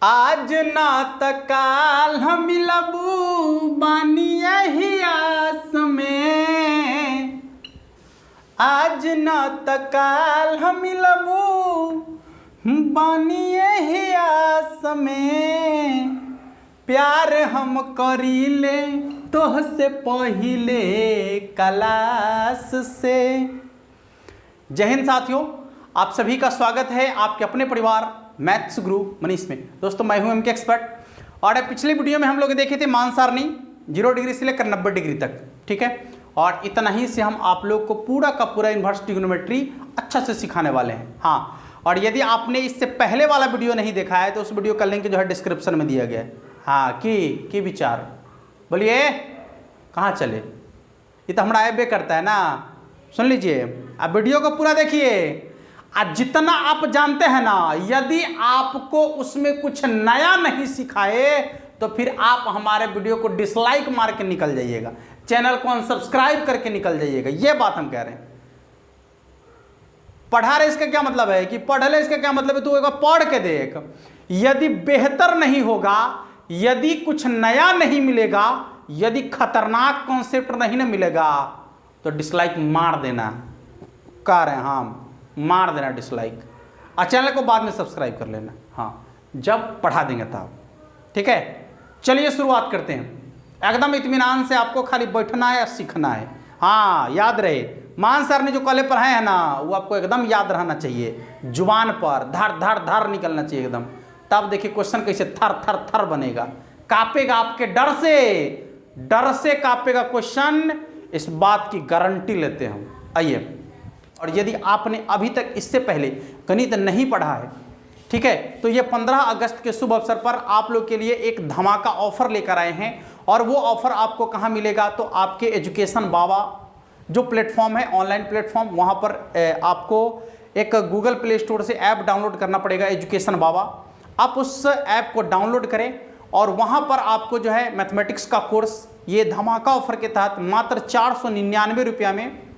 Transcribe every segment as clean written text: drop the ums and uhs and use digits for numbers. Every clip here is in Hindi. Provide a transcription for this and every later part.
आज ना त काल हम मिलबू बानी यही आस में। आज ना त काल हम मिलबू बानी यही आस में। प्यार हम करीले तोहसे पहिले क्लास से। जय हिंद साथियों, आप सभी का स्वागत है आपके अपने परिवार मैथ्स गुरु मनीष में। दोस्तों मैं हूं एमके एक्सपर्ट और पिछली वीडियो में हम लोग देखे थे मान सारणी 0 डिग्री से लेकर 90 डिग्री तक, ठीक है। और इतना ही से हम आप लोग को पूरा का पूरा इन्वर्स ट्रिग्नोमेट्री अच्छा से सिखाने वाले हैं। हाँ, और यदि आपने इससे पहले वाला वीडियो नहीं देखा है तो उस वीडियो का लिंक जो है डिस्क्रिप्शन में दिया गया है। हाँ, की विचार बोलिए कहाँ चले, ये तो हमारा ऐबे करता है ना। सुन लीजिए, आप वीडियो को पूरा देखिए। आज जितना आप जानते हैं ना, यदि आपको उसमें कुछ नया नहीं सिखाए तो फिर आप हमारे वीडियो को डिसलाइक मार के निकल जाइएगा, चैनल को अनसब्सक्राइब करके निकल जाइएगा। ये बात हम कह रहे हैं। पढ़ा रहे इसका क्या मतलब है कि पढ़ ले, इसका क्या मतलब है तू एक बार पढ़ के देख। यदि बेहतर नहीं होगा, यदि कुछ नया नहीं मिलेगा, यदि खतरनाक कॉन्सेप्ट नहीं ना मिलेगा तो डिसलाइक मार देना। कह रहे हैं हम, मार देना डिसलाइक, और चैनल को बाद में सब्सक्राइब कर लेना। हाँ, जब पढ़ा देंगे तब, ठीक है। चलिए शुरुआत करते हैं। एकदम इत्मीनान से आपको खाली बैठना है और सीखना है। हाँ, याद रहे मान सर ने जो कल पढ़ाए हैं ना, वो आपको एकदम याद रहना चाहिए, जुबान पर धर धर धर निकलना चाहिए एकदम। तब देखिए क्वेश्चन कैसे थर थर थर बनेगा, कापेगा आपके डर से कापेगा क्वेश्चन। इस बात की गारंटी लेते हैं हम। आइए, और यदि आपने अभी तक इससे पहले गणित नहीं पढ़ा है, ठीक है, तो ये 15 अगस्त के शुभ अवसर पर आप लोग के लिए एक धमाका ऑफर लेकर आए हैं। और वो ऑफर आपको कहाँ मिलेगा, तो आपके एजुकेशन बाबा जो प्लेटफॉर्म है, ऑनलाइन प्लेटफॉर्म, वहाँ पर आपको एक गूगल प्ले स्टोर से ऐप डाउनलोड करना पड़ेगा, एजुकेशन बाबा। आप उस ऐप को डाउनलोड करें और वहाँ पर आपको जो है मैथमेटिक्स का कोर्स ये धमाका ऑफर के तहत मात्र 499 रुपया में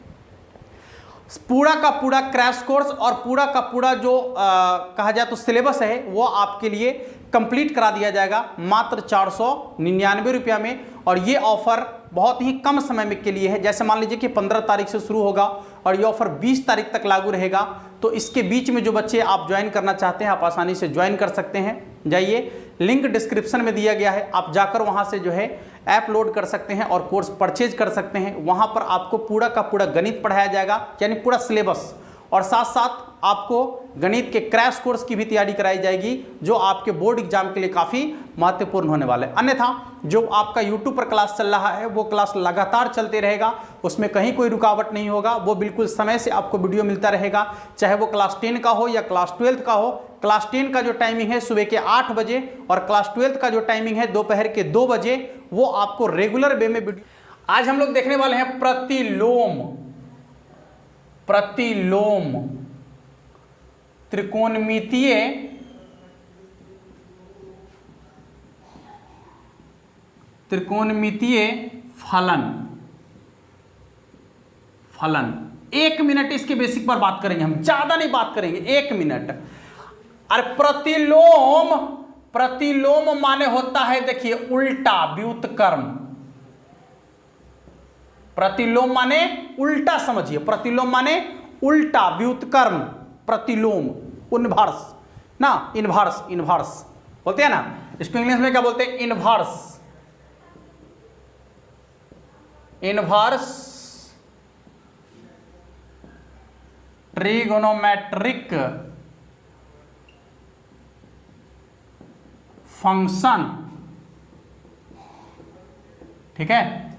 पूरा का पूरा क्रैश कोर्स और पूरा का पूरा जो कहा जाए तो सिलेबस है वो आपके लिए कंप्लीट करा दिया जाएगा मात्र 499 रुपया में। और ये ऑफर बहुत ही कम समय में के लिए है। जैसे मान लीजिए कि 15 तारीख से शुरू होगा और ये ऑफर 20 तारीख तक लागू रहेगा। तो इसके बीच में जो बच्चे आप ज्वाइन करना चाहते हैं, आप आसानी से ज्वाइन कर सकते हैं। जाइए, लिंक डिस्क्रिप्शन में दिया गया है, आप जाकर वहाँ से जो है ऐप लोड कर सकते हैं और कोर्स परचेज कर सकते हैं। वहाँ पर आपको पूरा का पूरा गणित पढ़ाया जाएगा, यानी पूरा सिलेबस, और साथ साथ आपको गणित के क्रैश कोर्स की भी तैयारी कराई जाएगी, जो आपके बोर्ड एग्जाम के लिए काफ़ी महत्वपूर्ण होने वाले। अन्यथा जो आपका यूट्यूब पर क्लास चल रहा है वो क्लास लगातार चलते रहेगा, उसमें कहीं कोई रुकावट नहीं होगा। वो बिल्कुल समय से आपको वीडियो मिलता रहेगा, चाहे वो क्लास 10 का हो या क्लास 12 का हो। क्लास 10 का जो टाइमिंग है सुबह के 8 बजे और क्लास 12 का जो टाइमिंग है दोपहर के 2 बजे, वो आपको रेगुलर वे में वीडियो। आज हम लोग देखने वाले हैं प्रतिलोम त्रिकोणमितीय फलन। 1 मिनट इसके बेसिक पर बात करेंगे, हम ज्यादा नहीं बात करेंगे, 1 मिनट। और प्रतिलोम माने होता है, देखिए, उल्टा व्युत्क्रम। प्रतिलोम माने उल्टा, समझिए, प्रतिलोम माने उल्टा व्युत्क्रम। प्रतिलोम इनवर्स ना, इनवर्स बोलते हैं ना, इसको इंग्लिश में क्या बोलते हैं, इनवर्स ट्रिगोनोमेट्रिक फंक्शन, ठीक है।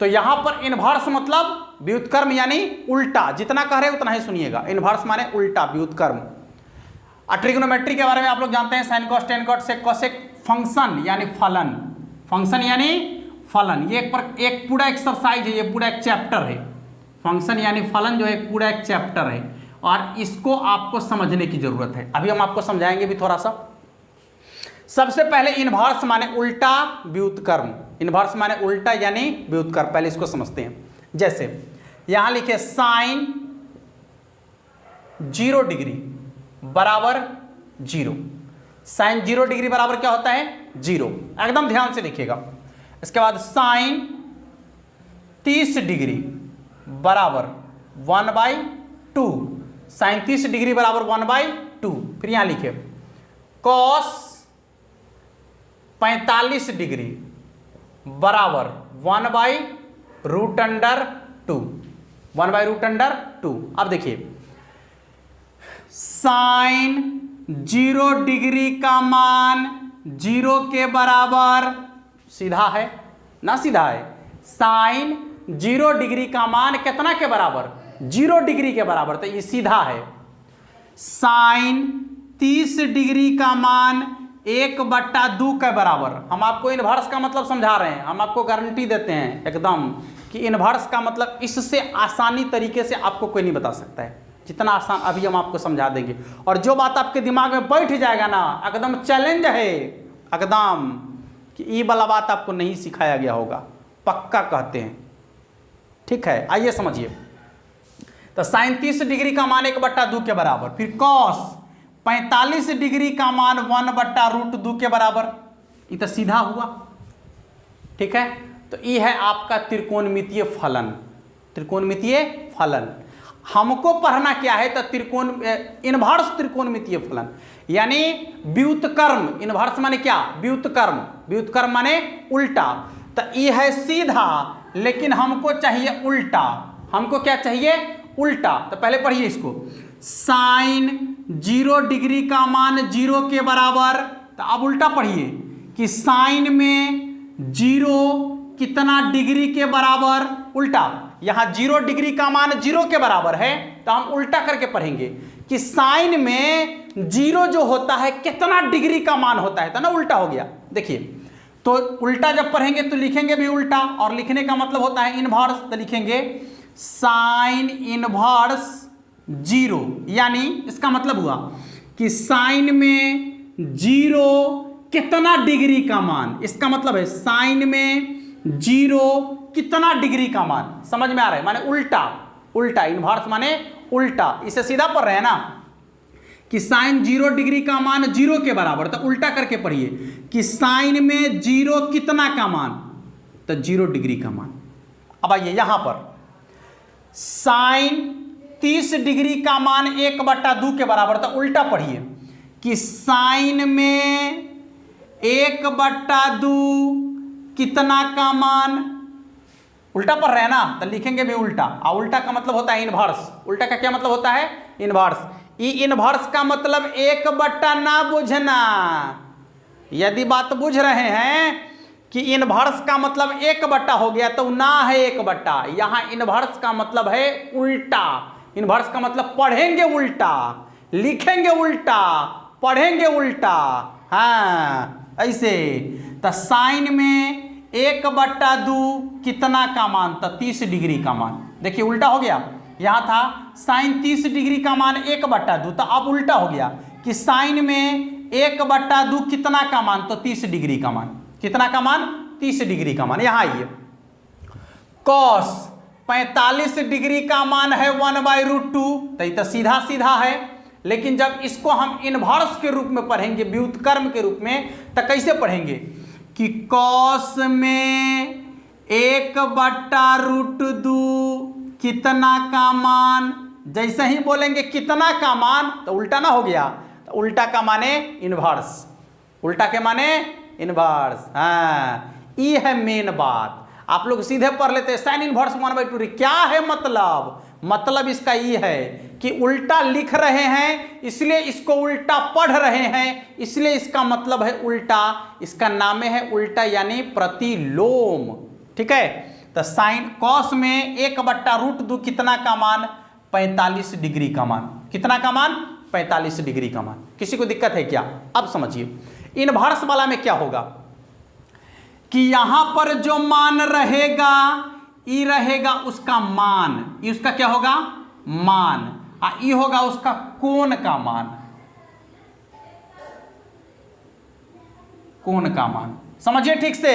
तो यहां पर इनवर्स मतलब व्युत्क्रम यानी उल्टा, जितना कह रहे हैं उतना ही सुनिएगा। इनवर्स माने उल्टा व्युत्क्रम। ट्रिगोनोमेट्री के बारे में आप लोग जानते हैं, sine cos tan cot sec cosec. Function यानी फलन, फंक्शन यानी फलन, ये एक पूरा एक्सरसाइज है, ये पूरा एक चैप्टर है। फंक्शन यानी फलन जो है पूरा एक चैप्टर है और इसको आपको समझने की जरूरत है। अभी हम आपको समझाएंगे भी थोड़ा सा। सबसे पहले इनवर्स माने उल्टा व्युत्क्रम, इनवर्स माने उल्टा यानी व्युत्क्रम, पहले इसको समझते हैं। जैसे यहां लिखे साइन 0 डिग्री बराबर 0, साइन 0 डिग्री बराबर क्या होता है 0, एकदम ध्यान से देखिएगा। इसके बाद साइन 30 डिग्री बराबर 1/2, साइन 30 डिग्री बराबर 1/2। फिर यहां लिखे कॉस 45 डिग्री बराबर 1/√2, 1/√2। अब देखिए साइन 0 डिग्री का मान 0 के बराबर, सीधा है ना, सीधा है। साइन 0 डिग्री का मान कितना के बराबर 0 डिग्री के बराबर, तो ये सीधा है। साइन 30 डिग्री का मान 1/2 के बराबर। हम आपको इनवर्स का मतलब समझा रहे हैं, हम आपको गारंटी देते हैं एकदम कि इनवर्स का मतलब इससे आसानी तरीके से आपको कोई नहीं बता सकता है, जितना आसान अभी हम आपको समझा देंगे। और जो बात आपके दिमाग में बैठ जाएगा ना, एकदम चैलेंज है एकदम, कि ये वाला बात आपको नहीं सिखाया गया होगा, पक्का कहते हैं। ठीक है, आइए समझिए। तो साइन 30 डिग्री का मान 1/2 के बराबर, फिर कॉस 45 डिग्री का मान 1/√2 के बराबर, ये तो सीधा हुआ। ठीक है, तो ये है आपका त्रिकोणमितीय फलन। त्रिकोणमितीय फलन हमको पढ़ना क्या है, तो इनवर्स त्रिकोणमितीय फलन यानी व्युत्क्रम। इनवर्स माने क्या, व्युत्क्रम। व्युत्क्रम माने उल्टा। तो ये है सीधा, लेकिन हमको चाहिए उल्टा। हमको क्या चाहिए, उल्टा। तो पहले पढ़िए इसको, साइन 0 डिग्री का मान 0 के बराबर। तो अब उल्टा पढ़िए कि साइन में 0 कितना डिग्री के बराबर, उल्टा। यहां 0 डिग्री का मान 0 के बराबर है, तो हम उल्टा करके पढ़ेंगे कि साइन में 0 जो होता है कितना डिग्री का मान होता है, तो ना उल्टा हो गया। देखिए, तो उल्टा जब पढ़ेंगे तो लिखेंगे भी उल्टा, और लिखने का मतलब होता है इनवर्स। तो लिखेंगे साइन इनवर्स 0, यानी इसका मतलब हुआ कि साइन में 0 कितना डिग्री का मान, इसका मतलब है साइन में 0 कितना डिग्री का मान। समझ में आ रहा है, माने उल्टा। उल्टा इनवर्स माने उल्टा। इसे सीधा पढ़ रहे हैं ना कि साइन 0 डिग्री का मान 0 के बराबर, तो उल्टा करके पढ़िए कि साइन में 0 कितना का मान, तो 0 डिग्री का मान। अब आइए यहां पर साइन 30 डिग्री का मान 1/2 के बराबर, तो उल्टा पढ़िए कि साइन में 1/2 कितना का मान, उल्टा पढ़ रहे हैं ना, तो लिखेंगे भी उल्टा। और उल्टा का मतलब होता है इनवर्स। उल्टा का क्या मतलब होता है, इनवर्स। ये इनवर्स का मतलब 1/, ना बुझना। यदि बात बुझ रहे हैं कि इनवर्स का मतलब 1/, हो गया, तो ना है 1/। यहां इनवर्स का मतलब है उल्टा। इनवर्स का मतलब पढ़ेंगे उल्टा, लिखेंगे उल्टा, पढ़ेंगे उल्टा। हाँ, ऐसे। तो साइन में 1/2 कितना का मान, तो 30 डिग्री का मान। देखिए उल्टा हो गया, यहां था साइन 30 डिग्री का मान 1/2, तो अब उल्टा हो गया कि साइन में 1/2 कितना का मान, तो 30 डिग्री का मान। कितना का मान, 30 डिग्री का मान। यहां आइए, कॉस 45 डिग्री का मान है 1/√2, तो ये तो सीधा सीधा है। लेकिन जब इसको हम इनवर्स के रूप में पढ़ेंगे, व्युत्क्रम के रूप में, तो कैसे पढ़ेंगे कि कॉस में 1/√2 कितना का मान, जैसे ही बोलेंगे कितना का मान, तो उल्टा ना हो गया। तो उल्टा का माने इनवर्स, उल्टा के माने इनवर्स। हाँ, ये है मेन बात। आप लोग सीधे पढ़ लेते हैं साइन इनवर्स 1/2। क्या है मतलब, मतलब इसका ये है कि उल्टा लिख रहे हैं, इसलिए इसको उल्टा पढ़ रहे हैं, इसलिए इसका मतलब है उल्टा। इसका नाम है उल्टा, यानी प्रतिलोम। ठीक है, तो साइन कॉस में 1/√2 कितना का मान, 45 डिग्री का मान। कितना का मान, 45 डिग्री का मान। किसी को दिक्कत है क्या? अब समझिए इनवर्स वाला में क्या होगा कि यहां पर जो मान रहेगा, ये रहेगा उसका मान, ये उसका क्या होगा, मान। ये होगा उसका कोण का मान, कोण का मान। समझिए ठीक से,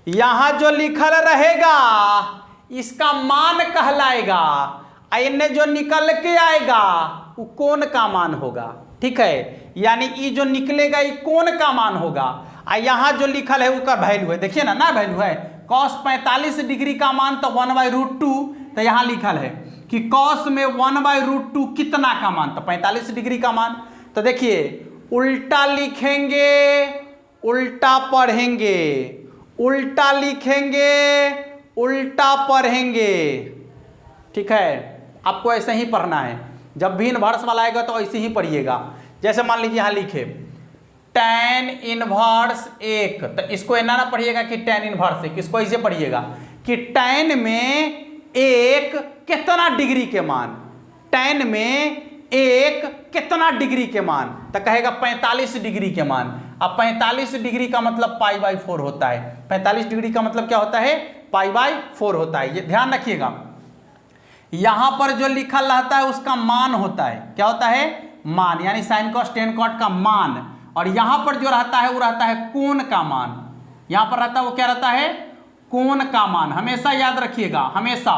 यहां जो लिखल रहेगा इसका मान कहलाएगा, इनने जो निकल के आएगा वो कोण का मान होगा। ठीक है, यानी ये जो निकलेगा ये कोण का मान होगा। और यहाँ जो लिखल है उसका वैल्यू है, देखिए ना वैल्यू है cos 45 डिग्री का मान तो 1/√2। तो यहाँ लिखल है कि cos में 1/√2 कितना का मान, तो 45 डिग्री का मान। तो देखिए उल्टा लिखेंगे उल्टा पढ़ेंगे, उल्टा लिखेंगे उल्टा पढ़ेंगे, ठीक है। आपको ऐसे ही पढ़ना है, जब भी इनवर्स वाला आएगा तो ऐसे ही पढ़िएगा। जैसे मान लीजिए यहाँ लिखे tan इनवर्स 1, तो इसको ऐसा ना पढ़िएगा कि tan इनवर्स 1, इसको ऐसे पढ़िएगा कि tan में 1 कितना डिग्री के मान, tan में 1 कितना डिग्री के मान, तो कहेगा 45 डिग्री के मान। अब 45 डिग्री का मतलब π/4 होता है, 45 डिग्री का मतलब क्या होता है, π/4 होता है। ये ध्यान रखिएगा, यहां पर जो लिखा रहता है उसका मान होता है, क्या होता है, मान, यानी sin cos tan cot का मान। और यहां पर जो रहता है वो रहता है कोण का मान, यहां पर रहता है वो क्या रहता है, कोण का मान। हमेशा याद रखिएगा, हमेशा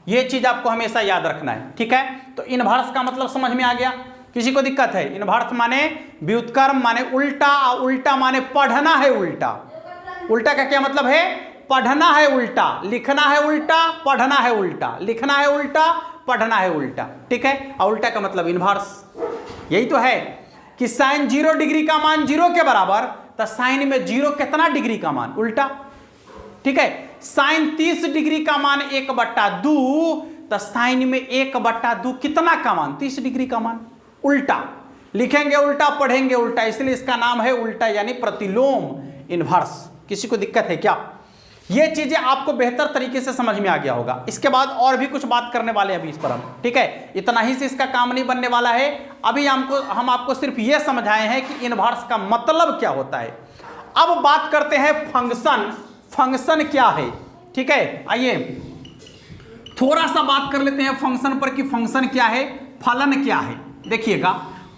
ये चीज आपको हमेशा याद रखना है, ठीक है। तो इनवर्स का मतलब समझ में आ गया, किसी को दिक्कत है? इनवर्स माने व्युत्क्रम माने उल्टा, और उल्टा माने पढ़ना है उल्टा। उल्टा का क्या मतलब है, पढ़ना है उल्टा, लिखना है उल्टा, पढ़ना है उल्टा, लिखना है उल्टा, पढ़ना है उल्टा, ठीक है। और उल्टा का मतलब इनवर्स। यही तो है कि साइन 0 डिग्री का मान 0 के बराबर, तो साइन में 0 कितना डिग्री का मान, उल्टा, ठीक है। साइन 30 डिग्री का मान 1/2, तो साइन में 1/2 कितना का मान, 30 डिग्री का मान, उल्टा लिखेंगे उल्टा, पढ़ेंगे उल्टा, इसलिए इसका नाम है उल्टा यानी प्रतिलोम इनवर्स। किसी को दिक्कत है क्या? ये चीजें आपको बेहतर तरीके से समझ में आ गया होगा। इसके बाद और भी कुछ बात करने वाले हैं अभी इस पर हम, ठीक है। इतना ही से इसका काम नहीं बनने वाला है। अभी हम आपको सिर्फ ये समझाए हैं कि इनवर्स का मतलब क्या होता है। अब बात करते हैं फंक्शन, फंक्शन क्या है, ठीक है। आइए थोड़ा सा बात कर लेते हैं फंक्शन पर कि फंक्शन क्या है, फलन क्या है। देखिएगा,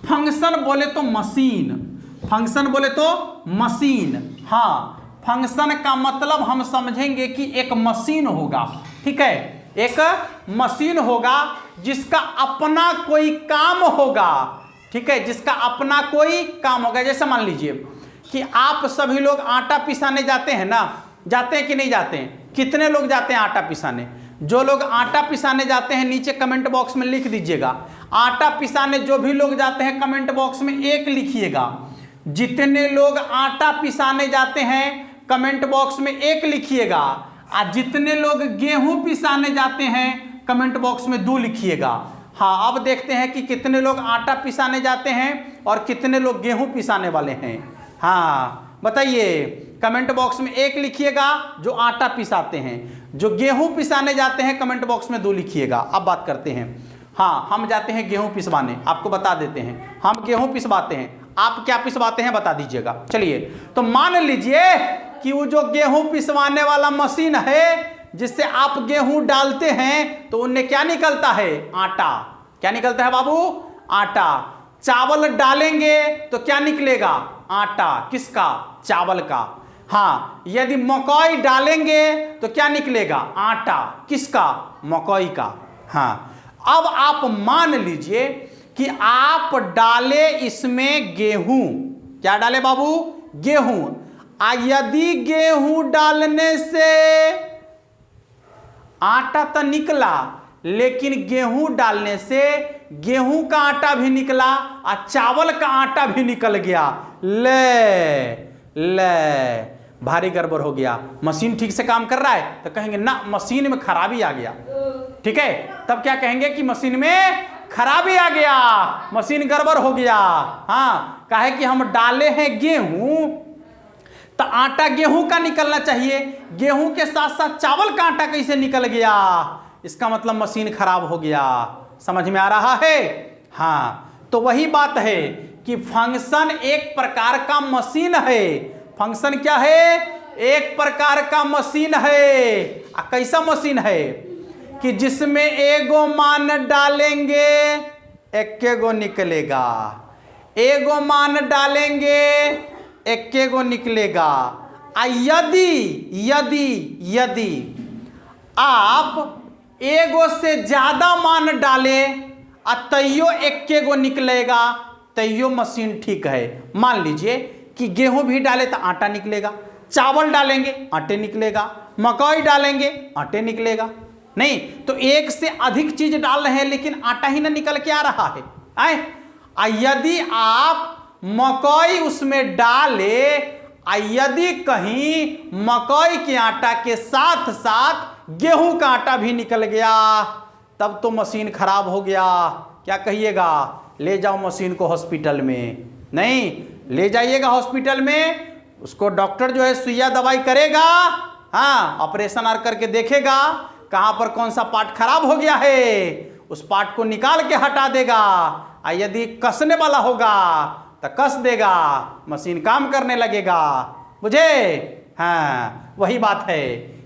फंक्शन बोले तो मशीन, फंक्शन बोले तो मशीन, हाँ। फंक्शन का मतलब हम समझेंगे कि एक मशीन होगा, ठीक है, एक मशीन होगा जिसका अपना कोई काम होगा, ठीक है, जिसका अपना कोई काम होगा। जैसे मान लीजिए कि आप सभी लोग आटा पिसाने जाते हैं ना, जाते हैं कि नहीं जाते हैं? कितने लोग जाते हैं आटा पिसाने? जो लोग आटा पिसाने जाते हैं नीचे कमेंट बॉक्स में लिख दीजिएगा। आटा पिसाने जो भी लोग जाते हैं कमेंट बॉक्स में 1 लिखिएगा। जितने लोग आटा पिसाने जाते हैं कमेंट बॉक्स में 1 लिखिएगा। और जितने लोग गेहूं पिसाने जाते हैं कमेंट बॉक्स में 2 लिखिएगा। हाँ, अब देखते हैं कि कितने लोग आटा पिसाने जाते हैं और कितने लोग गेहूं पिसाने वाले हैं। हाँ बताइए, कमेंट बॉक्स में 1 लिखिएगा जो आटा पिसाते हैं, जो गेहूं पिसाने जाते हैं कमेंट बॉक्स में 2 लिखिएगा। अब बात करते हैं, हाँ हम जाते हैं गेहूं पिसवाने, आपको बता देते हैं हम गेहूं पिसवाते हैं। आप क्या पिसवाते हैं बता दीजिएगा। चलिए, तो मान लीजिए कि वो जो गेहूं पिसवाने वाला मशीन है जिससे आप गेहूं डालते हैं तो उनमें क्या निकलता है, आटा। क्या निकलता है बाबू, आटा। चावल डालेंगे तो क्या निकलेगा, आटा। किसका, चावल का। हाँ, यदि मकई डालेंगे तो क्या निकलेगा, आटा। किसका, मकई का। हाँ, अब आप मान लीजिए कि आप डाले इसमें गेहूं, क्या डाले बाबू, गेहूं। यदि गेहूं डालने से आटा तो निकला, लेकिन गेहूं डालने से गेहूं का आटा भी निकला और चावल का आटा भी निकल गया, ले भारी गड़बड़ हो गया, मशीन ठीक से काम कर रहा है? तो कहेंगे ना, मशीन में खराबी आ गया, ठीक है। तब क्या कहेंगे कि मशीन में खराबी आ गया, मशीन गड़बड़ हो गया। हाँ, काहे कि हम डाले हैं गेहूं तो आटा गेहूं का निकलना चाहिए, गेहूं के साथ साथ चावल का आटा कैसे निकल गया, इसका मतलब मशीन खराब हो गया। समझ में आ रहा है? हाँ, तो वही बात है कि फंक्शन एक प्रकार का मशीन है। फंक्शन क्या है, एक प्रकार का मशीन है। कैसा मशीन है कि जिसमें एगो मान डालेंगे एक्के निकलेगा, एगो मान डालेंगे एक्के निकलेगा। यदि आप एगो से ज्यादा मान डाले तैयो एक्के निकलेगा, तैयो मशीन ठीक है। मान लीजिए कि गेहूं भी डाले तो आटा निकलेगा, चावल डालेंगे आटे निकलेगा, मकई डालेंगे आटे निकलेगा। नहीं तो एक से अधिक चीज डाल रहे हैं लेकिन आटा ही ना निकल के आ रहा है। यदि आप मकई उसमें डाले, यदि कहीं मकई के आटा के साथ साथ गेहूं का आटा भी निकल गया, तब तो मशीन खराब हो गया। क्या कहिएगा? ले जाओ मशीन को हॉस्पिटल में। नहीं ले जाइएगा हॉस्पिटल में, उसको डॉक्टर जो है सुइया दवाई करेगा, हाँ ऑपरेशन आर करके देखेगा कहां पर कौन सा पार्ट खराब हो गया है, उस पार्ट को निकाल के हटा देगा। यदि कसने वाला होगा तो कस देगा, मशीन काम करने लगेगा। बुझे? हाँ वही बात है,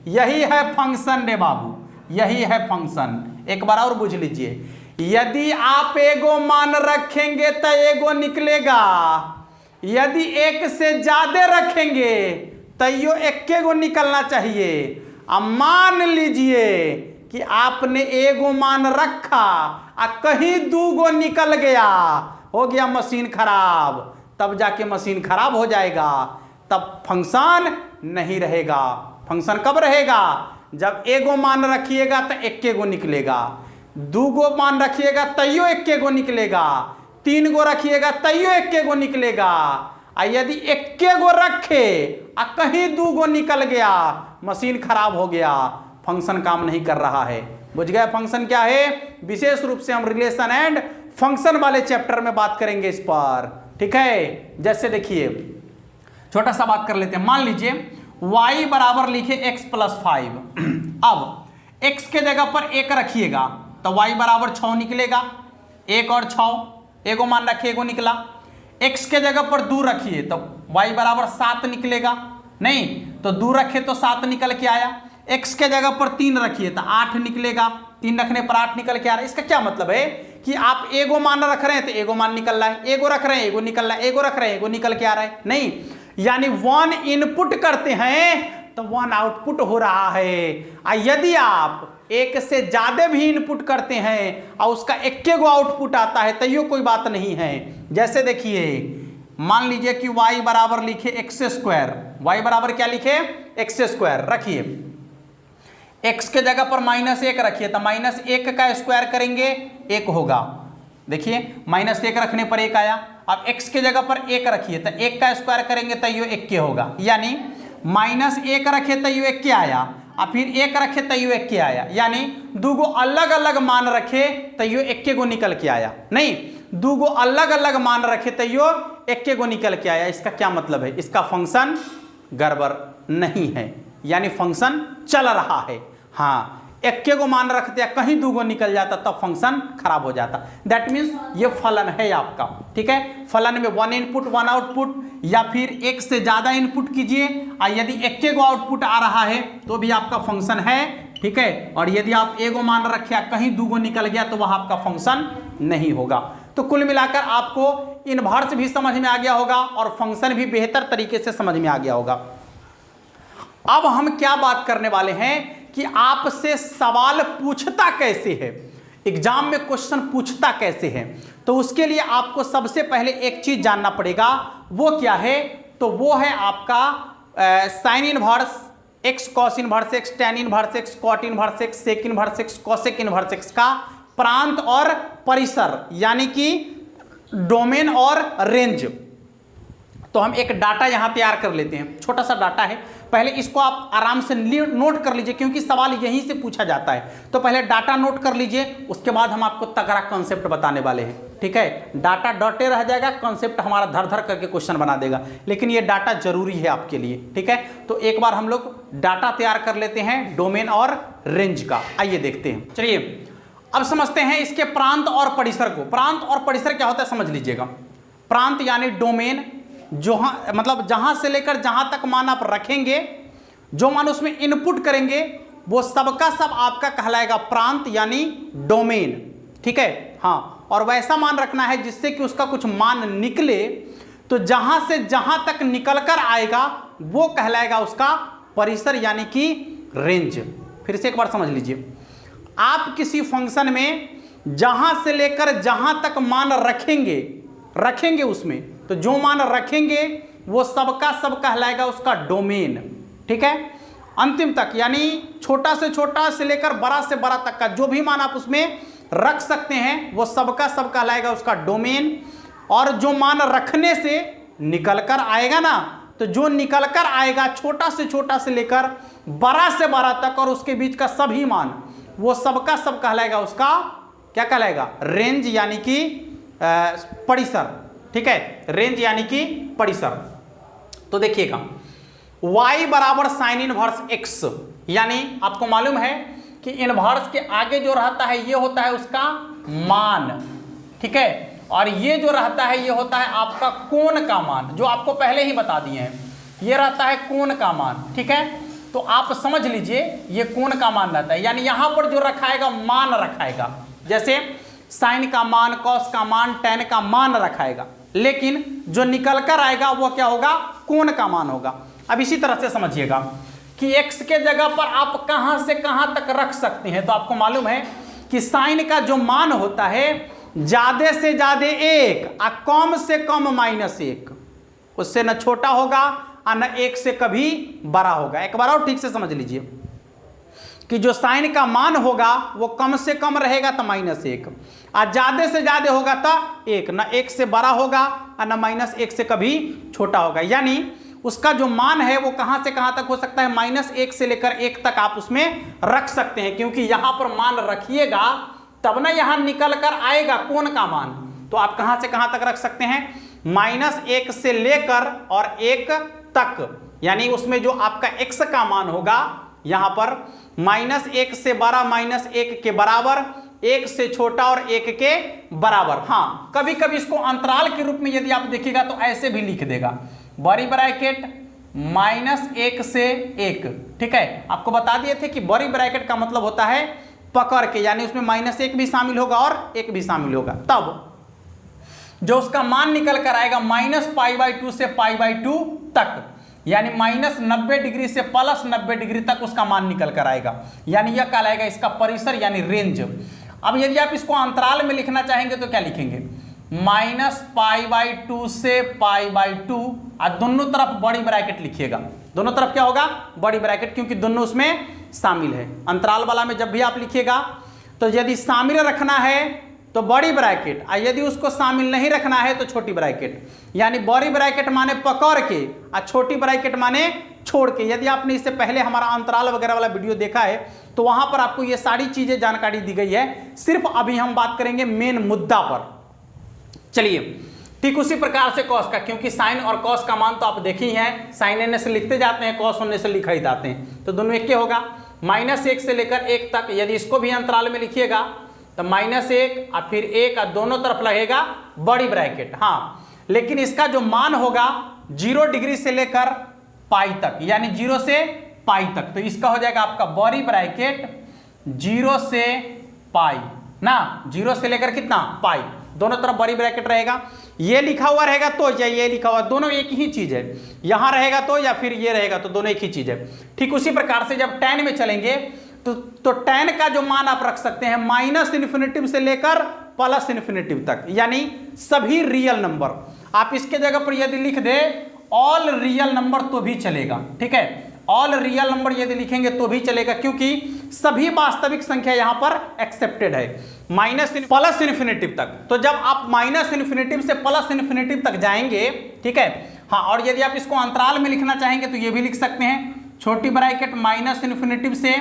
यही है फंक्शन रे बाबू, यही है फंक्शन। एक बार और बुझ लीजिए, यदि आप एगो मान रखेंगे तो एगो निकलेगा, यदि एक से ज्यादा रखेंगे तो यो एक्के गो निकलना चाहिए। अब मान लीजिए कि आपने एगो मान रखा और कहीं दूगो निकल गया, हो गया मशीन खराब, तब जाके मशीन खराब हो जाएगा, तब फंक्शन नहीं रहेगा। फंक्शन कब रहेगा? जब एगो मान रखिएगा तो एक्के गो निकलेगा, दूगो मान रखिएगा तैयो एक्के गो निकलेगा, तीन गो रखिएगा तैयो एक्के गो निकलेगा। यदि एक्के गो रखे और कहीं दूगो निकल गया, मशीन खराब हो गया, फंक्शन काम नहीं कर रहा है। बुझ गया फंक्शन क्या है? विशेष रूप से हम रिलेशन एंड फंक्शन वाले चैप्टर में बात करेंगे इस पर, ठीक है। जैसे देखिए छोटा सा बात कर लेते हैं, मान लीजिए y बराबर लिखे x प्लस 5। अब x के जगह पर 1 रखिएगा तो y बराबर 6 निकलेगा, 1 और 6 एगो मान रखिए एगो निकला। x के जगह पर 2 रखिए तो y बराबर 7 निकलेगा, नहीं तो 2 रखे तो 7 निकल के आया। x के जगह पर 3 रखिए तो 8 निकलेगा, 3 रखने पर 8 निकल के आ रहा है। इसका क्या मतलब है कि आप एगो मान रख रहे हैं तो एगो मान निकल रहा है, एगो रख रहे हैं एगो निकल रहा है, एगो रख रहे हैं एगो निकल के आ रहा है। नहीं, यानी 1 इनपुट करते हैं तो 1 आउटपुट हो रहा है। यदि आप एक से ज्यादा भी इनपुट करते हैं और उसका एक्के गो आउटपुट आता है तो ये कोई बात नहीं है। जैसे देखिए मान लीजिए कि y बराबर लिखे एक्स स्क्वायर, y बराबर क्या लिखे? एक्स स्क्वायर रखिए, x के जगह पर -1 रखिए तो -1 का स्क्वायर करेंगे 1 होगा। देखिए -1 रखने पर 1 आया। अब x के जगह पर 1 रखिए तो 1 का स्क्वायर करेंगे तो ये 1 होगा, यानी -1 रखे तो ये 1 आया, और फिर 1 रखे तो ये 1 आया, यानी दूगो अलग अलग मान रखे तो ये 1 गो निकल के आया। नहीं, दूगो अलग अलग मान रखे तो ये 1 गो निकल के आया। इसका क्या मतलब है? इसका फंक्शन गड़बड़ नहीं है, यानी फंक्शन चल रहा है। हाँ, 1 गो मान रखते हैं कहीं दूगो निकल जाता तब फंक्शन खराब हो जाता। दैट मीन्स ये फलन है आपका, ठीक है। फलन में 1 इनपुट 1 आउटपुट, या फिर 1 से ज्यादा इनपुट कीजिए और यदि 1 गो आउटपुट आ रहा है तो भी आपका फंक्शन है, ठीक है। और यदि आप एगो मान रखे कहीं दूगो निकल गया तो वह आपका फंक्शन नहीं होगा। तो कुल मिलाकर आपको इनवर्स भी समझ में आ गया होगा और फंक्शन भी बेहतर तरीके से समझ में आ गया होगा। अब हम क्या बात करने वाले हैं कि आपसे सवाल पूछता कैसे है, एग्जाम में क्वेश्चन पूछता कैसे है। तो उसके लिए आपको सबसे पहले एक चीज जानना पड़ेगा, वो क्या है? तो वो है आपका sine inverse x, cos inverse x, tan inverse x, cot inverse x, sec inverse x, cosec inverse x का प्रांत और परिसर, यानी कि डोमेन और रेंज। तो हम एक डाटा यहां तैयार कर लेते हैं, छोटा सा डाटा है। पहले इसको आप आराम से नोट कर लीजिए क्योंकि सवाल यहीं से पूछा जाता है। तो पहले डाटा नोट कर लीजिए, उसके बाद हम आपको तगड़ा कॉन्सेप्ट बताने वाले हैं, ठीक है। डाटा डॉटे रह जाएगा, कॉन्सेप्ट हमारा धर धर करके क्वेश्चन बना देगा, लेकिन ये डाटा जरूरी है आपके लिए, ठीक है। तो एक बार हम लोग डाटा तैयार कर लेते हैं डोमेन और रेंज का। आइए देखते हैं। चलिए अब समझते हैं इसके प्रांत और परिसर को। प्रांत और परिसर क्या होता है समझ लीजिएगा। प्रांत यानी डोमेन, मतलब जहां से लेकर जहां तक मान आप रखेंगे, जो मान उसमें इनपुट करेंगे वो सबका सब आपका कहलाएगा प्रांत यानी डोमेन, ठीक है। हाँ, और वैसा मान रखना है जिससे कि उसका कुछ मान निकले, तो जहां से जहां तक निकल कर आएगा वो कहलाएगा उसका परिसर यानी कि रेंज। फिर से एक बार समझ लीजिए, आप किसी फंक्शन में जहां से लेकर जहां तक मान रखेंगे रखेंगे उसमें, तो जो मान रखेंगे वो सबका सब कहलाएगा उसका डोमेन। ठीक है, अंतिम तक, यानी छोटा से लेकर बड़ा से बड़ा तक का जो भी मान आप उसमें रख सकते हैं वो सबका सब कहलाएगा उसका डोमेन। और जो मान रखने से निकल कर आएगा ना, तो जो निकल कर आएगा छोटा से लेकर बड़ा से बड़ा तक और उसके बीच का सभी मान, वो सबका सब कहलाएगा उसका क्या कहलाएगा, रेंज यानी कि परिसर। ठीक है, रेंज यानी कि परिसर। तो देखिएगा y बराबर साइन इनवर्स x, यानी आपको मालूम है कि इनवर्स के आगे जो रहता है ये होता है उसका मान। ठीक है, और ये जो रहता है ये होता है आपका कोण का मान, जो आपको पहले ही बता दिए हैं, ये रहता है कोण का मान। ठीक है, तो आप समझ लीजिए ये कोण का मान रहता है, यानी यहां पर जो रखाएगा मान रखाएगा, जैसे साइन का मान, कॉस का मान, टेन का मान रखाएगा, लेकिन जो निकल कर आएगा वो क्या होगा, कोण का मान होगा। अब इसी तरह से समझिएगा कि x के जगह पर आप कहां से कहां तक रख सकते हैं। तो आपको मालूम है कि साइन का जो मान होता है ज्यादा से ज्यादा 1 और कम से कम -1, उससे न छोटा होगा और न 1 से कभी बड़ा होगा। एक बार और ठीक से समझ लीजिए कि जो साइन का मान होगा वो कम से कम रहेगा तो -1, और ज्यादा से ज्यादा होगा तो 1, न 1 से बड़ा होगा और न -1 से कभी छोटा होगा। यानी उसका जो मान है वो कहां से कहां तक हो सकता है, -1 से लेकर 1 तक आप उसमें रख सकते हैं, क्योंकि यहां पर मान रखिएगा तब ना यहां निकल कर आएगा कोण का मान। तो आप कहां से कहां तक रख सकते हैं, -1 से लेकर और 1 तक, यानी उसमें जो आपका x का मान होगा यहां पर -1 से बड़ा, -1 के बराबर, 1 से छोटा और 1 के बराबर। हाँ, कभी कभी इसको अंतराल के रूप में यदि आप देखिएगा तो ऐसे भी लिख देगा, बड़ी ब्रैकेट -1 से 1। ठीक है, आपको बता दिए थे कि बड़ी ब्रैकेट का मतलब होता है पकड़ के, यानी उसमें -1 भी शामिल होगा और 1 भी शामिल होगा, तब जो उसका मान निकल कर आएगा -π/2 से π/2 तक, यानी -90 डिग्री से +90 डिग्री तक उसका मान निकल कर आएगा, यानी यह कहलाएगा इसका परिसर यानी रेंज। अब यदि आप इसको अंतराल में लिखना चाहेंगे तो क्या लिखेंगे, -π/2 से π/2, और दोनों तरफ बड़ी ब्रैकेट लिखिएगा। दोनों तरफ क्या होगा, बड़ी ब्रैकेट, क्योंकि दोनों उसमें शामिल है। अंतराल वाला में जब भी आप लिखिएगा तो यदि शामिल रखना है तो बड़ी ब्रैकेट, और यदि उसको शामिल नहीं रखना है तो छोटी ब्रैकेट। यानी बड़ी ब्रैकेट माने पकड़ के और छोटी ब्रैकेट माने छोड़ के। यदि आपने इससे पहले हमारा अंतराल वगैरह वाला वीडियो देखा है तो वहां पर आपको ये सारी चीजें जानकारी दी गई है। सिर्फ अभी हम बात करेंगे मेन मुद्दा पर। चलिए, ठीक उसी प्रकार से कॉस का, क्योंकि साइन और कॉस का मान तो आप देखे ही हैं, साइन होने से लिखते जाते हैं, कॉस होने से लिखा ही जाते हैं, तो दोनों एक के होगा। -1 से लेकर 1 तक, यदि इसको भी अंतराल में लिखिएगा तो -1 और फिर 1 और दोनों तरफ लगेगा बड़ी ब्रैकेट। हाँ, लेकिन इसका जो मान होगा 0 डिग्री से लेकर पाई तक, यानी 0 से पाई तक, तो इसका हो जाएगा आपका बड़ी ब्रैकेट 0 से पाई ना, 0 से लेकर कितना, पाई, दोनों तरफ बड़ी ब्रैकेट रहेगा। ये लिखा हुआ रहेगा तो या ये लिखा हुआ, दोनों एक ही चीज है, यहां रहेगा तो या फिर ये रहेगा तो दोनों एक ही चीज है। ठीक उसी प्रकार से जब tan में चलेंगे तो tan का जो मान आप रख सकते हैं -∞ से लेकर +∞ तक, यानी सभी रियल नंबर। आप इसके जगह पर यदि लिख दे ऑल रियल नंबर तो भी चलेगा। ठीक है, ऑल रियल नंबर यदि लिखेंगे तो भी चलेगा, क्योंकि सभी वास्तविक संख्या यहां पर एक्सेप्टेड है +∞ तक। तो जब आप -∞ से +∞ तक जाएंगे, ठीक है, हाँ, और यदि आप इसको अंतराल में लिखना चाहेंगे तो ये भी लिख सकते हैं, छोटी ब्रैकेट -∞ से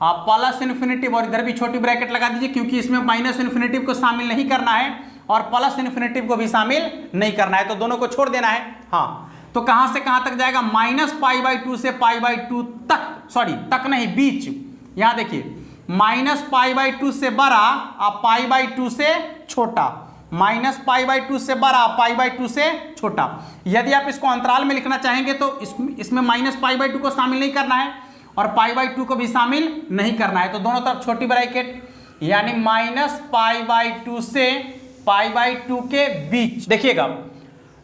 +∞, और इधर भी छोटी ब्रैकेट लगा दीजिए, क्योंकि इसमें -∞ को शामिल नहीं करना है और +∞ को भी शामिल नहीं करना है, तो दोनों को छोड़ देना है। हाँ, तो कहां से कहां तक जाएगा, -π/2 से π/2 तक, सॉरी तक नहीं, बीच। यहां देखिए, -π/2 से बड़ा और π/2 से छोटा, -π/2 से बड़ा, π/2 से छोटा। यदि आप इसको अंतराल में लिखना चाहेंगे तो इसमें -π/2 को शामिल नहीं करना है और π/2 को भी शामिल नहीं करना है, तो दोनों तरफ छोटी ब्रैकेट, यानी -π/2 से π/2 के बीच। देखिएगा,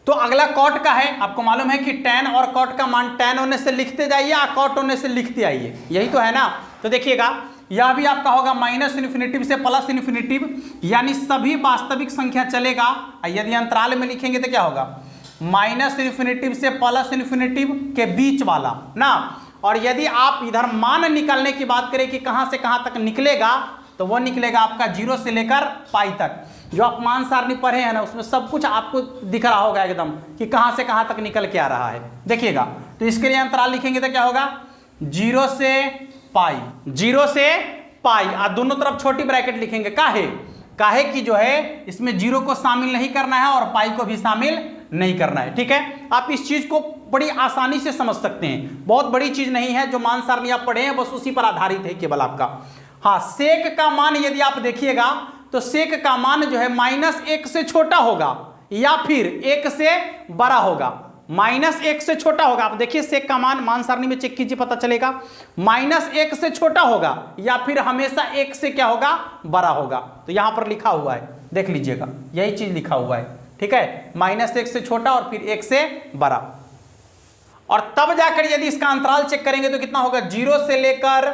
तो अगला कॉट का है। आपको मालूम है कि tan और कॉट का मान tan होने से लिखते जाइए और कॉट होने से लिखते आइए, यही तो है ना। तो देखिएगा, यह भी आपका होगा माइनस इन्फिनिटिव से प्लस इन्फिनिटिव, यानी सभी वास्तविक संख्या चलेगा। यदि अंतराल में लिखेंगे तो क्या होगा, माइनस इन्फिनिटिव से प्लस इन्फिनिटिव के बीच वाला ना। और यदि आप इधर मान निकालने की बात करें कि कहां से कहां तक निकलेगा, तो वो निकलेगा आपका 0 से लेकर पाई तक। जो आप मान सारणी पढ़े हैं ना, उसमें सब कुछ आपको दिख रहा होगा एकदम कि कहां से कहां तक निकल के आ रहा है, देखिएगा। तो इसके लिए अंतराल लिखेंगे तो क्या होगा, 0 से पाई, 0 से पाई, और दोनों तरफ छोटी ब्रैकेट लिखेंगे। काहे कि जो है इसमें 0 को शामिल नहीं करना है और पाई को भी शामिल नहीं करना है, ठीक है। आप इस चीज को बड़ी आसानी से समझ सकते हैं, बहुत बड़ी चीज नहीं है। जो मान सारणी आप पढ़े हैं बस उसी पर आधारित है केवल आपका। हाँ, सेक का मान यदि आप देखिएगा तो सेक का मान जो है -1 से छोटा होगा या फिर 1 से बड़ा होगा। -1 से छोटा होगा, आप देखिए सेक का मान सारणी में चेक कीजिए, पता चलेगा -1 से छोटा होगा या फिर हमेशा 1 से क्या होगा, बड़ा होगा। तो यहां पर लिखा हुआ है, देख लीजिएगा, यही चीज लिखा हुआ है, ठीक है। -1 से छोटा और फिर 1 से बड़ा। और तब जाकर यदि इसका अंतराल चेक करेंगे तो कितना होगा, 0 से लेकर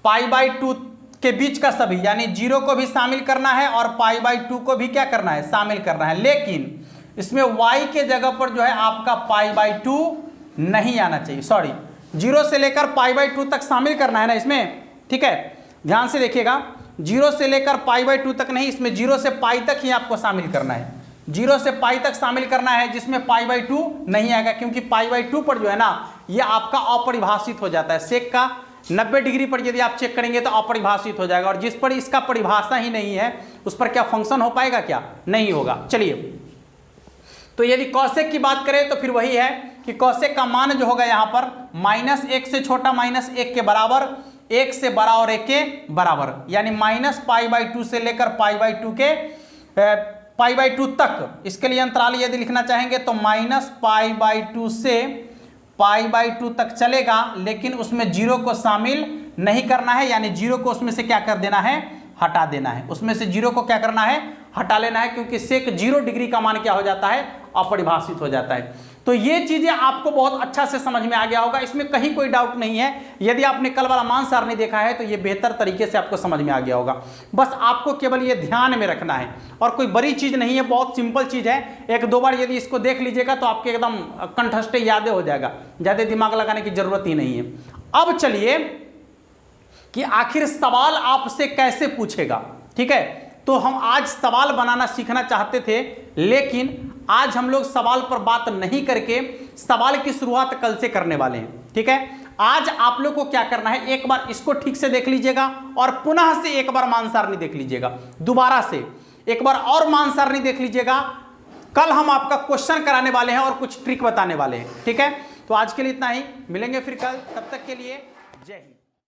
π/2 के बीच का सभी, यानी 0 को भी शामिल करना है और π/2 को भी क्या करना है, शामिल करना है। लेकिन इसमें y के जगह पर जो है आपका π/2 नहीं आना चाहिए, सॉरी 0 से लेकर π/2 तक शामिल करना है ना इसमें, ठीक है। ध्यान से देखिएगा, 0 से लेकर π/2 तक नहीं, इसमें 0 से पाई तक ही आपको शामिल करना है। 0 से पाई तक शामिल करना है, जिसमें π/2 नहीं आएगा, क्योंकि π/2 पर जो है ना ये आपका अपरिभाषित हो जाता है। सेक का 90 डिग्री पर यदि आप चेक करेंगे तो अपरिभाषित हो जाएगा, और जिस पर इसका परिभाषा ही नहीं है उस पर क्या फंक्शन हो पाएगा, क्या नहीं होगा। चलिए, तो यदि कौशिक की बात करें तो फिर वही है कि कौशिक का मान जो होगा यहाँ पर -1 से छोटा -1 के बराबर, 1 से बड़ा और 1 के बराबर, यानी -π/2 से लेकर π/2 तक। इसके लिए अंतराल यदि लिखना चाहेंगे तो -π/2 से π/2 तक चलेगा, लेकिन उसमें 0 को शामिल नहीं करना है, यानी 0 को उसमें से क्या कर देना है, हटा देना है। उसमें से 0 को क्या करना है, हटा लेना है, क्योंकि सेक 0 डिग्री का मान क्या हो जाता है, अपरिभाषित हो जाता है। तो ये चीजें आपको बहुत अच्छा से समझ में आ गया होगा, इसमें कहीं कोई डाउट नहीं है। यदि आपने कल वाला मान सारणी देखा है तो ये बेहतर तरीके से आपको समझ में आ गया होगा। बस आपको केवल ये ध्यान में रखना है, और कोई बड़ी चीज नहीं है, बहुत सिंपल चीज है। 1-2 बार यदि इसको देख लीजिएगा तो आपके एकदम कंठस्थ यादें हो जाएगा, ज्यादा दिमाग लगाने की जरूरत ही नहीं है। अब चलिए कि आखिर सवाल आपसे कैसे पूछेगा, ठीक है। तो हम आज सवाल बनाना सीखना चाहते थे, लेकिन आज हम लोग सवाल पर बात नहीं करके सवाल की शुरुआत कल से करने वाले हैं, ठीक है। आज आप लोग को क्या करना है, एक बार इसको ठीक से देख लीजिएगा और पुनः से एक बार मान सारणी देख लीजिएगा, दोबारा से एक बार और मान सारणी देख लीजिएगा। कल हम आपका क्वेश्चन कराने वाले हैं और कुछ ट्रिक बताने वाले हैं, ठीक है। तो आज के लिए इतना ही, मिलेंगे फिर कल, तब तक के लिए जय हिंद।